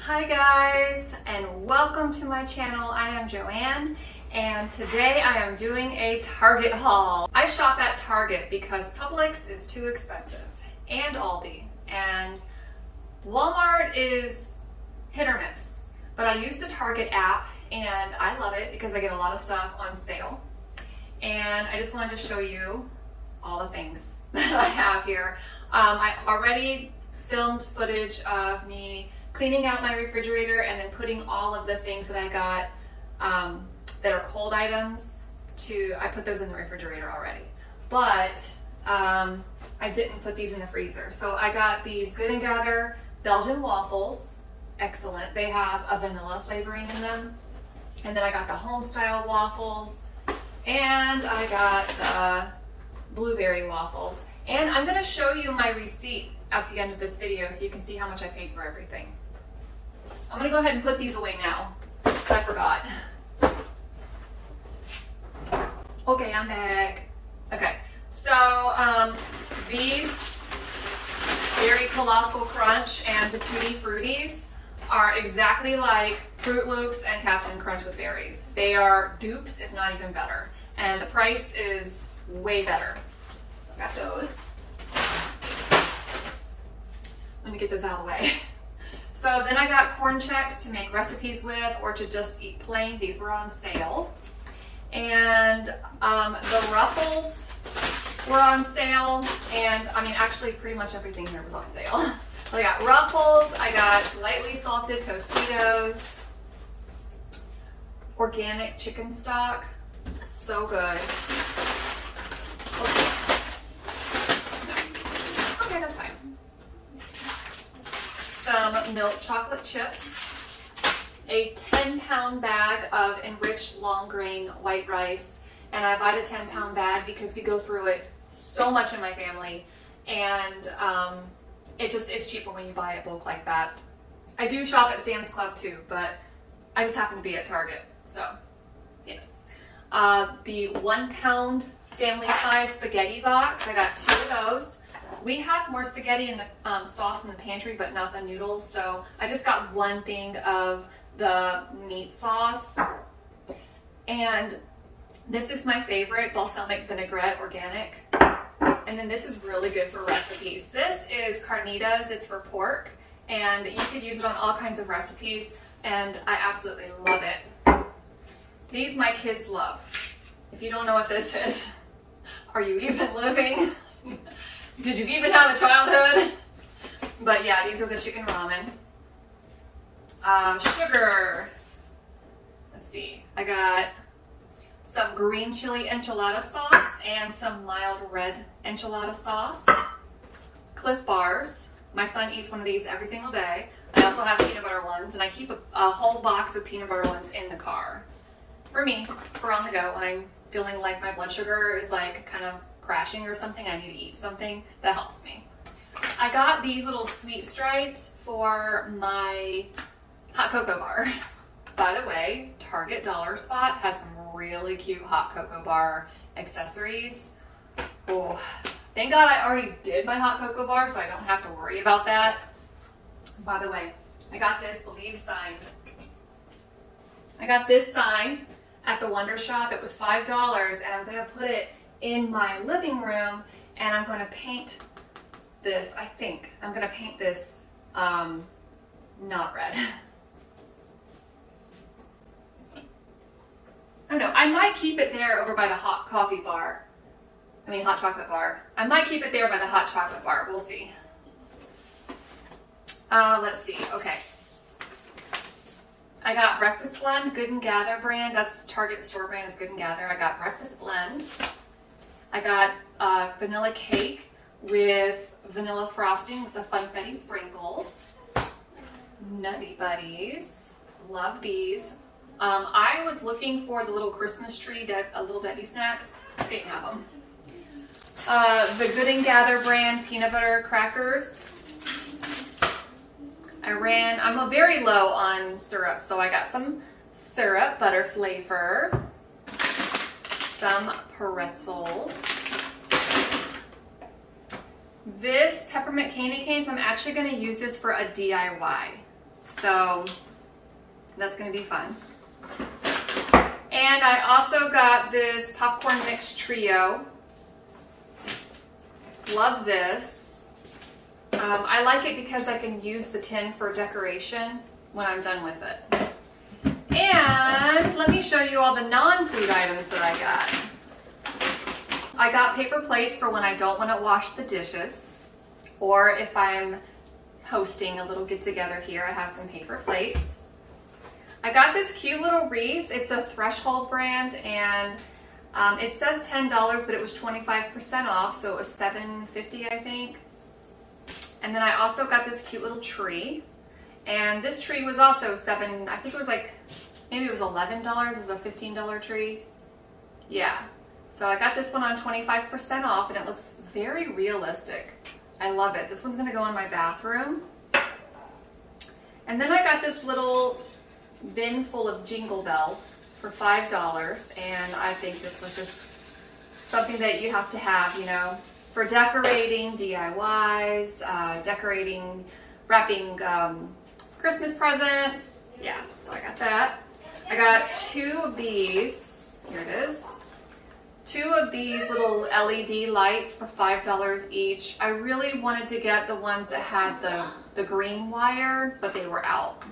Hi guys, and welcome to my channel. I am Joanne, and today I am doing a Target haul. I shop at Target because Publix is too expensive, and Aldi, and Walmart is hit or miss. But I use the Target app, and I love it because I get a lot of stuff on sale. And I just wanted to show you all the things that I have here. I already filmed footage of me cleaning out my refrigerator and then putting all of the things that I got that are cold items I put those in the refrigerator already. But I didn't put these in the freezer. So I got these Good and Gather Belgian waffles. Excellent. They have a vanilla flavoring in them. And then I got the home style waffles. And I got the blueberry waffles. And I'm going to show you my receipt at the end of this video so you can see how much I paid for everything. I'm going to go ahead and put these away now. I forgot. Okay, I'm back. Okay, so these Berry Colossal Crunch and the Tutti Fruities are exactly like Fruit Loops and Captain Crunch with berries. They are dupes, if not even better. And the price is way better. So I got those. Let me get those out of the way. So then I got corn checks to make recipes with or to just eat plain. These were on sale. And the Ruffles were on sale. And I mean, actually pretty much everything here was on sale. So I got Ruffles, I got lightly salted Tostitos, organic chicken stock, so good. Okay, that's fine. Some milk chocolate chips, a 10-pound bag of enriched long grain white rice, and I buy the 10-pound bag because we go through it so much in my family, and it's cheaper when you buy it bulk like that. I do shop at Sam's Club too, but I just happen to be at Target, so yes. The 1-pound family size spaghetti box, I got 2 of those. We have more spaghetti in the sauce in the pantry, but not the noodles, so I just got 1 thing of the meat sauce. And this is my favorite, balsamic vinaigrette organic. And then this is really good for recipes. This is carnitas, it's for pork, and you could use it on all kinds of recipes, and I absolutely love it. These my kids love. If you don't know what this is, are you even living? Did you even have a childhood? But yeah, these are the chicken ramen. Sugar. Let's see. I got some green chili enchilada sauce and some mild red enchilada sauce. Cliff Bars. My son eats one of these every single day. I also have peanut butter ones, and I keep a whole box of peanut butter ones in the car. For me, for on the go, when I'm feeling like my blood sugar is like kind of crashing or something, I need to eat something that helps me. I got these little sweet stripes for my hot cocoa bar. By the way, Target Dollar Spot has some really cute hot cocoa bar accessories. Oh, thank God I already did my hot cocoa bar, so I don't have to worry about that. By the way, I got this Believe sign. I got this sign at the Wonder Shop. It was $5, and I'm going to put it in my living room, and I'm going to paint this. I think I'm going to paint this not red. I don't know. I might keep it there over by the hot chocolate bar. I might keep it there by the hot chocolate bar. We'll see. Let's see. Okay. I got Breakfast Blend, Good and Gather brand. That's Target store brand, is Good and Gather. I got Breakfast Blend. I got vanilla cake with vanilla frosting with the Funfetti sprinkles. Nutty Buddies. Love these. I was looking for the little Christmas tree, Little Debbie snacks. Didn't have them. The Good and Gather brand peanut butter crackers. I'm very low on syrup, so I got some syrup, butter flavor, some pretzels. This peppermint candy canes, I'm actually going to use this for a DIY. So that's going to be fun. And I also got this popcorn mix trio. Love this. I like it because I can use the tin for decoration when I'm done with it. And let me show you all the non-food items that I got. I got paper plates for when I don't want to wash the dishes, or if I'm hosting a little get-together here, I have some paper plates. I got this cute little wreath. It's a Threshold brand, and it says $10, but it was 25% off, so it was $7.50, I think. And then I also got this cute little tree, and this tree was also I think it was like, maybe it was $11. It was a $15 tree. Yeah. So I got this one on 25% off, and it looks very realistic. I love it. This one's gonna go in my bathroom. And then I got this little bin full of jingle bells for $5, and I think this was just something that you have to have, you know, for decorating, DIYs, decorating, wrapping Christmas presents. Yeah, so I got that. I got 2 of these. Here it is. 2 of these little LED lights for $5 each. I really wanted to get the ones that had the green wire, but they were out,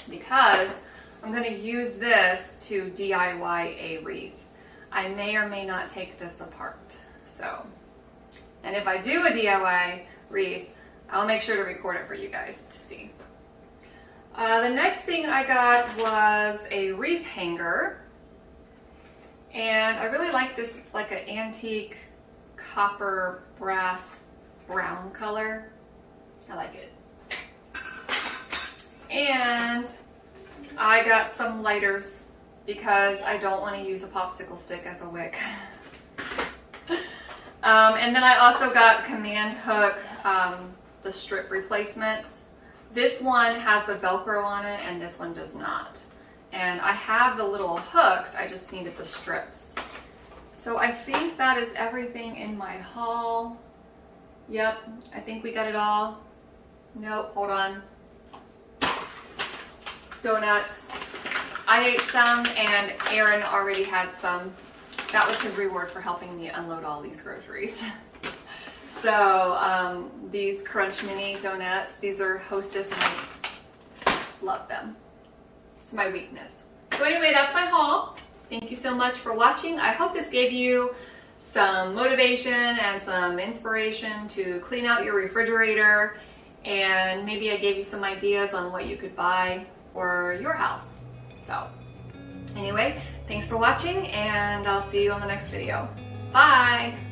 because I'm going to use this to DIY a wreath. I may or may not take this apart. So, and if I do a DIY wreath, I'll make sure to record it for you guys to see. The next thing I got was a wreath hanger. And I really like this. It's like an antique copper brass brown color. I like it. And I got some lighters because I don't want to use a popsicle stick as a wick. And then I also got command hook, the strip replacements. This one has the Velcro on it, and this one does not. And I have the little hooks, I just needed the strips. So I think that is everything in my haul. Yep, I think we got it all. Nope, hold on. Donuts. I ate some, and Aaron already had some. That was his reward for helping me unload all these groceries. So these Crunch Mini donuts, these are Hostess, and I love them. It's my weakness. So anyway, that's my haul. Thank you so much for watching. I hope this gave you some motivation and some inspiration to clean out your refrigerator, and maybe I gave you some ideas on what you could buy for your house. So anyway, thanks for watching, and I'll see you on the next video. Bye!